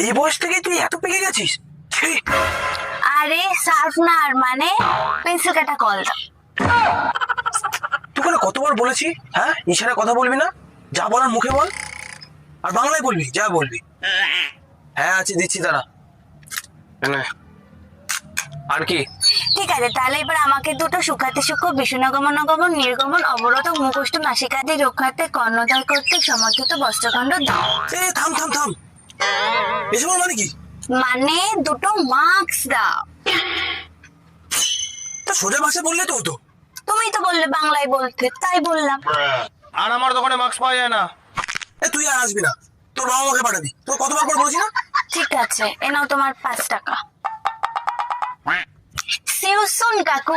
এই বয়স থেকে তুই এত পেকে গেছিস? ছি! আরে শার্পনার মানে পেন্সিল কাটা কলটা। তোকে না কতবার বলেছি, হ্যাঁ ইশারায় কথা বলবি না, যা বলার মুখে বল, আর বাংলায় বলবি যা বলবি। হ্যাঁ আছে, দিচ্ছি দাঁড়া। নে। আর কি? ঠিক আছে, তাহলে এবার আমাকে দুটো সুখাতে সূক্ষ্ম বিষ্ণুগমন গমন নির্গমন অবরোধ মুখষ্ট নাসিকাদি রক্ষার্থে কর্ণধার কর্তৃক সমর্থিত বস্ত্রখণ্ড দাও। এ থাম থাম থাম, এসব মানে কি? মানে দুটো মার্কস দাও। তা সোজা ভাষা বললে তো হতো। তুমি তো বললে বাংলায় বলতে, তাই বললাম। আর আমার দোকানে মাস্ক পাওয়া যায় না। এ তুই আর আসবি না, তোর বাবা মাকে পাঠাবি, তোর কতবার করে বলেছি না? ঠিক আছে, এ নাও তোমার 5 টাকা। See you soon, কাকু।